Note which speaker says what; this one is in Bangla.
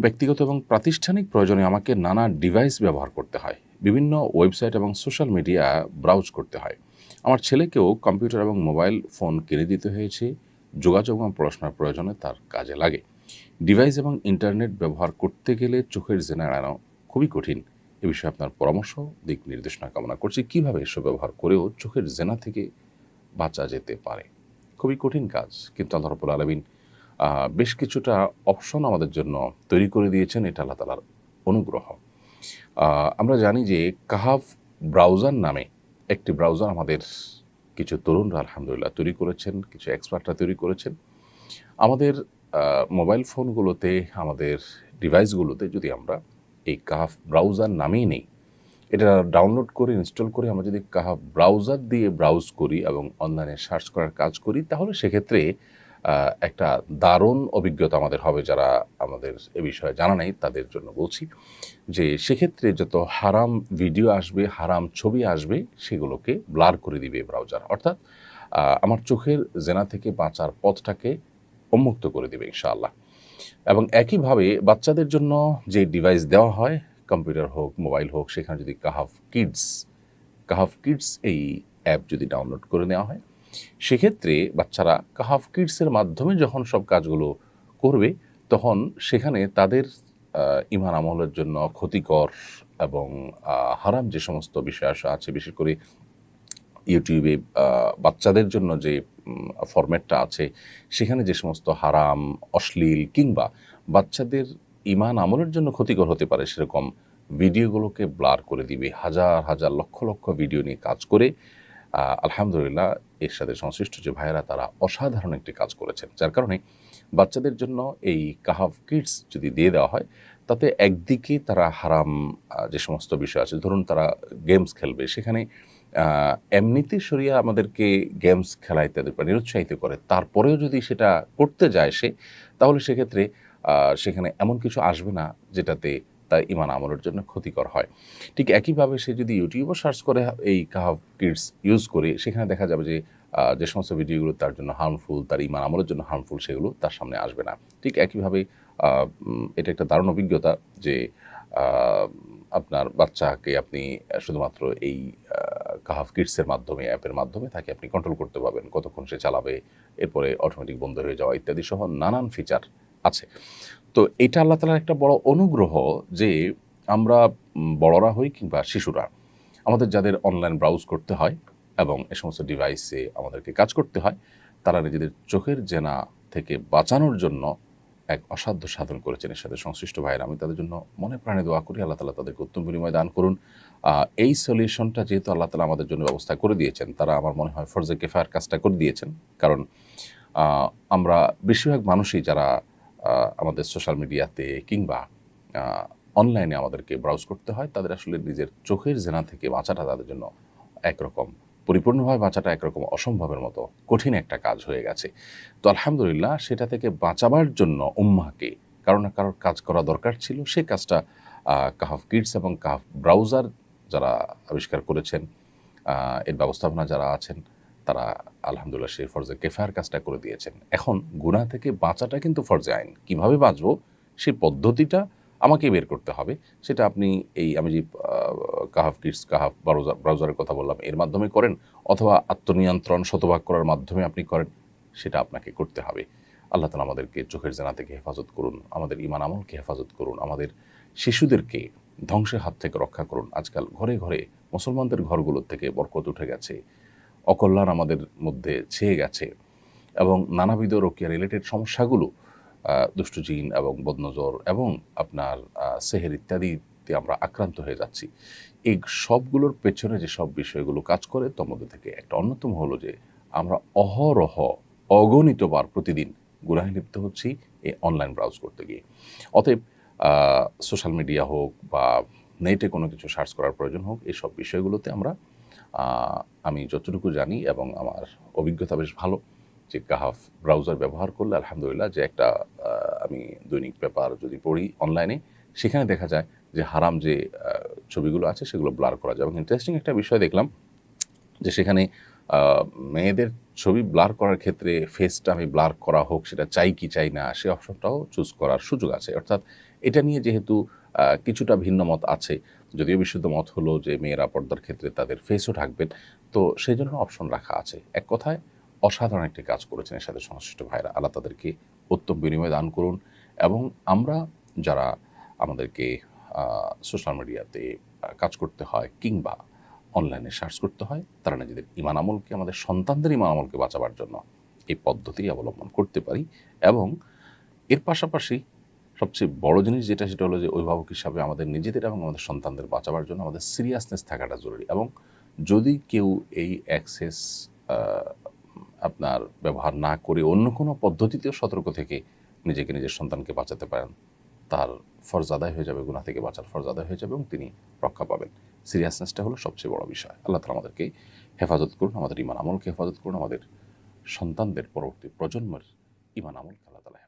Speaker 1: ব্যক্তিগত এবং প্রাতিষ্ঠানিক প্রয়োজনে আমাকে নানা ডিভাইস ব্যবহার করতে হয়। বিভিন্ন ওয়েবসাইট এবং সোশ্যাল মিডিয়া ব্রাউজ করতে হয়। আমার ছেলেকেও কম্পিউটার এবং মোবাইল ফোন কিনে দিতে হয়েছে। যোগাযোগ এবং পড়াশোনার প্রয়োজনে তার কাজে লাগে। ডিভাইস এবং ইন্টারনেট ব্যবহার করতে গেলে চোখের জেনা এড়ানো খুবই কঠিন। এ বিষয়ে আপনার পরামর্শ, দিক নির্দেশনা কামনা করছি। কিভাবে এসব ব্যবহার করেও চোখের জেনা থেকে বাঁচা যেতে পারে? খুবই কঠিন কাজ, কিন্তু আল্লাহ রাব্বুল আলামিন বেশ কিছুটা অপশন আমাদের জন্য তৈরি করে দিয়েছেন। এটা আল্লাহ তাআলার অনুগ্রহ। আমরা জানি যে কাহাফ ব্রাউজার নামে একটি ব্রাউজার আমাদের কিছু তরুণরা আলহামদুলিল্লাহ তৈরি করেছেন, কিছু এক্সপার্টরা তৈরি করেছেন। আমাদের মোবাইল ফোনগুলোতে, আমাদের ডিভাইসগুলোতে যদি আমরা এই কাহাফ ব্রাউজার নামেই নেই, এটা ডাউনলোড করে ইনস্টল করে আমরা যদি কাহাফ ব্রাউজার দিয়ে ব্রাউজ করি এবং অনলাইনে সার্চ করার কাজ করি, তাহলে সেক্ষেত্রে একটা দারুণ অভিজ্ঞতা আমাদের হবে। যারা আমাদের এ বিষয়ে জানা নেই তাদের জন্য বলছি যে সেক্ষেত্রে যত হারাম ভিডিও আসবে, হারাম ছবি আসবে, সেগুলোকে ব্লার করে দিবে ব্রাউজার। অর্থাৎ আমার চোখের জেনা থেকে বাঁচার পথটাকে উন্মুক্ত করে দেবে ইনশাআল্লাহ। এবং একইভাবে বাচ্চাদের জন্য যে ডিভাইস দেওয়া হয়, কম্পিউটার হোক, মোবাইল হোক, সেখানে যদি কাহাফ কিডস এই অ্যাপ যদি ডাউনলোড করে নেওয়া হয়, সেক্ষেত্রে বাচ্চারা কাহাফ কিডসের মাধ্যমে যখন সব কাজগুলো করবে, তখন সেখানে তাদের ঈমান আমলের জন্য ক্ষতিকর এবং হারাম যে সমস্ত বিষয় আছে, বিশেষ করে ইউটিউবে বাচ্চাদের জন্য যে ফরম্যাটটা আছে, সেখানে যে সমস্ত হারাম, অশ্লীল কিংবা বাচ্চাদের ঈমান আমলের জন্য ক্ষতিকর হতে পারে সেরকম ভিডিওগুলোকে ব্লার করে দিবে। হাজার হাজার লক্ষ লক্ষ ভিডিও নিয়ে কাজ করে আলহামদুলিল্লাহ এর সাথে সংশ্লিষ্ট যে ভাইয়েরা তারা অসাধারণ একটি কাজ করেছেন। যার কারণে বাচ্চাদের জন্য এই কাহাফ কিডস যদি দিয়ে দেওয়া হয়, তাতে একদিকে তারা হারাম যে সমস্ত বিষয় আছে, ধরুন তারা গেমস খেলবে, সেখানে এমনিতে শরিয়া আমাদেরকে গেমস খেলা ইত্যাদির উপর নিরুৎসাহিত করে, তারপরেও যদি সেটা করতে যায় সে, তাহলে সেক্ষেত্রে সেখানে এমন কিছু আসবে না যেটাতে তার ঈমান আমলের জন্য ক্ষতিকর হয়। ঠিক একইভাবে সে যদি ইউটিউবও সার্চ করে এই কাহাফ কিডস ইউজ করে, সেখানে দেখা যাবে যে যে সমস্ত ভিডিওগুলো তার জন্য হার্মফুল, তার ঈমান আমলের জন্য হার্মফুল, সেগুলো তার সামনে আসবে না। ঠিক একইভাবে এটা একটা দারুণ অভিজ্ঞতা যে আপনার বাচ্চাকে আপনি শুধুমাত্র এই কাহাফ কিডসের মাধ্যমে, অ্যাপের মাধ্যমে তাকে আপনি কন্ট্রোল করতে পারবেন, কতক্ষণ সে চালাবে, এরপরে অটোমেটিক বন্ধ হয়ে যাওয়া ইত্যাদি সহ নানান ফিচার আছে। তো এটা আল্লাহ তাআলার একটা বড় অনুগ্রহ যে আমরা বড়রা হই কিংবা শিশুরা, আমাদের যাদের অনলাইন ব্রাউজ করতে হয় এবং এ সমস্ত ডিভাইসে আমাদেরকে কাজ করতে হয়, তারা নিজেদের চোখের জেনা থেকে বাঁচানোর জন্য এক অসাধ্য সাধন করেছেন। এর সাথে সংশ্লিষ্ট ভাইয়েরা, আমি তাদের জন্য মনে প্রাণে দোয়া করি আল্লাহ তাআলা তাদেরকে উত্তম বিনিময় দান করুন। এই সলিউশনটা যেহেতু আল্লাহ তাআলা আমাদের জন্য ব্যবস্থা করে দিয়েছেন, তারা আমার মনে হয় ফরজে কিফায়ার কাজটা করে দিয়েছেন। কারণ আমরা বেশিরভাগ মানুষই যারা আমাদের সোশ্যাল মিডিয়াতে কিংবা অনলাইনে আমাদেরকে ব্রাউজ করতে হয়, তাদের আসলে নিজের চোখের জেনা থেকে বাঁচাটা তাদের জন্য একরকম, পরিপূর্ণভাবে বাঁচাটা একরকম অসম্ভবের মতো কঠিন একটা কাজ হয়ে গেছে। তো আলহামদুলিল্লাহ সেটা থেকে বাঁচাবার জন্য উম্মাহকে কারো না কারোর কাজ করা দরকার ছিল। সেই কাজটা কাহাফ কিডস এবং কাহাফ ব্রাউজার যারা আবিষ্কার করেছেন, এর ব্যবস্থাপনা যারা আছেন, তারা আলহামদুলিল্লাহ সেই ফরজে কিফায়ার কাজটা করে দিয়েছেন। এখন গুনাহ থেকে বাঁচাটা কিন্তু ফরজে আইন। কীভাবে বাঁচবো সেই পদ্ধতিটা আমাকে বের করতে হবে। সেটা আপনি আমি যে কাহাফ কিডস, কাহাফ ব্রাউজারের কথা বললাম, এর মাধ্যমে করেন, অথবা আত্মনিয়ন্ত্রণ শতভাগ করার মাধ্যমে আপনি করেন, সেটা আপনাকে করতে হবে। আল্লাহ তাআলা আমাদেরকে চোখের জেনা থেকে হেফাজত করুন, আমাদের ঈমান আমলকে হেফাজত করুন, আমাদের শিশুদেরকে ধ্বংসের হাত থেকে রক্ষা করুন। আজকাল ঘরে ঘরে মুসলমানদের ঘরগুলোর থেকে বরকত উঠে গেছে, অকল্যাণ আমাদের মধ্যে ছেয়ে গেছে এবং নানাবিধ রোকিয়া রিলেটেড সমস্যাগুলো, দুষ্ট জিন এবং বদনজর এবং আপনার সেহের ইত্যাদিতে আমরা আক্রান্ত হয়ে যাচ্ছি। এই সবগুলোর পেছনে যে সব বিষয়গুলো কাজ করে, তার মধ্যে থেকে একটা অন্যতম হলো যে আমরা অহরহ অগণিতবার প্রতিদিন গুনাহে লিপ্ত হচ্ছি এই অনলাইন ব্রাউজ করতে গিয়ে। অতএব সোশ্যাল মিডিয়া হোক বা নেটে কোনো কিছু সার্চ করার প্রয়োজন হোক, এইসব বিষয়গুলোতে আমি যতটুকু জানি এবং আমার অভিজ্ঞতা বেশ ভালো যে কাহাফ ব্রাউজার ব্যবহার করলে আলহামদুলিল্লাহ যে একটা আমি দৈনিক পেপার যদি পড়ি অনলাইনে, সেখানে দেখা যায় যে হারাম যে ছবিগুলো আছে সেগুলো ব্লার করা যায়। এবং ইন্টারেস্টিং একটা বিষয় দেখলাম যে সেখানে মেয়েদের ছবি ব্লার করার ক্ষেত্রে ফেসটা আমি ব্লার করা হোক, সেটা চাই কি চাই না, সে অপশনটাও চুজ করার সুযোগ আছে। অর্থাৎ এটা নিয়ে যেহেতু কিছুটা ভিন্ন মত আছে, যদিও বিশুদ্ধ মত হলো যে মেয়েরা পর্দার ক্ষেত্রে তাদের ফেসও ঢাকবেন, তো সেই জন্য অপশন রাখা আছে। এক কথায় অসাধারণ একটি কাজ করেছেন এর সাথে সংশ্লিষ্ট ভাইরা। আল্লাহ তাদেরকে উত্তম বিনিময় দান করুন। এবং আমরা যারা আমাদেরকে সোশ্যাল মিডিয়াতে কাজ করতে হয় কিংবা অনলাইনে সার্চ করতে হয়, তারা নিজেদের ঈমান আমলকে, আমাদের সন্তানদের ঈমান আমলকে বাঁচাবার জন্য এই পদ্ধতি অবলম্বন করতে পারি। এবং এর পাশাপাশি সবচেয়ে বড় জিনিস যেটা, সেটা হলো যে অভিভাবক হিসাবে আমাদের নিজেদের এবং আমাদের সন্তানদের বাঁচাবার জন্য আমাদের সিরিয়াসনেস থাকাটা জরুরি। এবং যদি কেউ এই অ্যাক্সেস আপনার ব্যবহার না করে অন্য কোনো পদ্ধতিতেও সতর্ক থেকে নিজেকে, নিজের সন্তানকে বাঁচাতে পারেন, তার ফরজ আদায় হয়ে যাবে, গুনাহ থেকে বাঁচার ফরজ আদায় হয়ে যাবে এবং তিনি রক্ষা পাবেন। সিরিয়াসনেসটা হলো সবচেয়ে বড় বিষয়। আল্লাহ তাআলা আমাদেরকে হেফাজত করুন, আমাদের ঈমান আমলকে হেফাজত করুন, আমাদের সন্তানদের পরবর্তী প্রজন্মের ঈমান আমলকে আল্লাহ তাআলা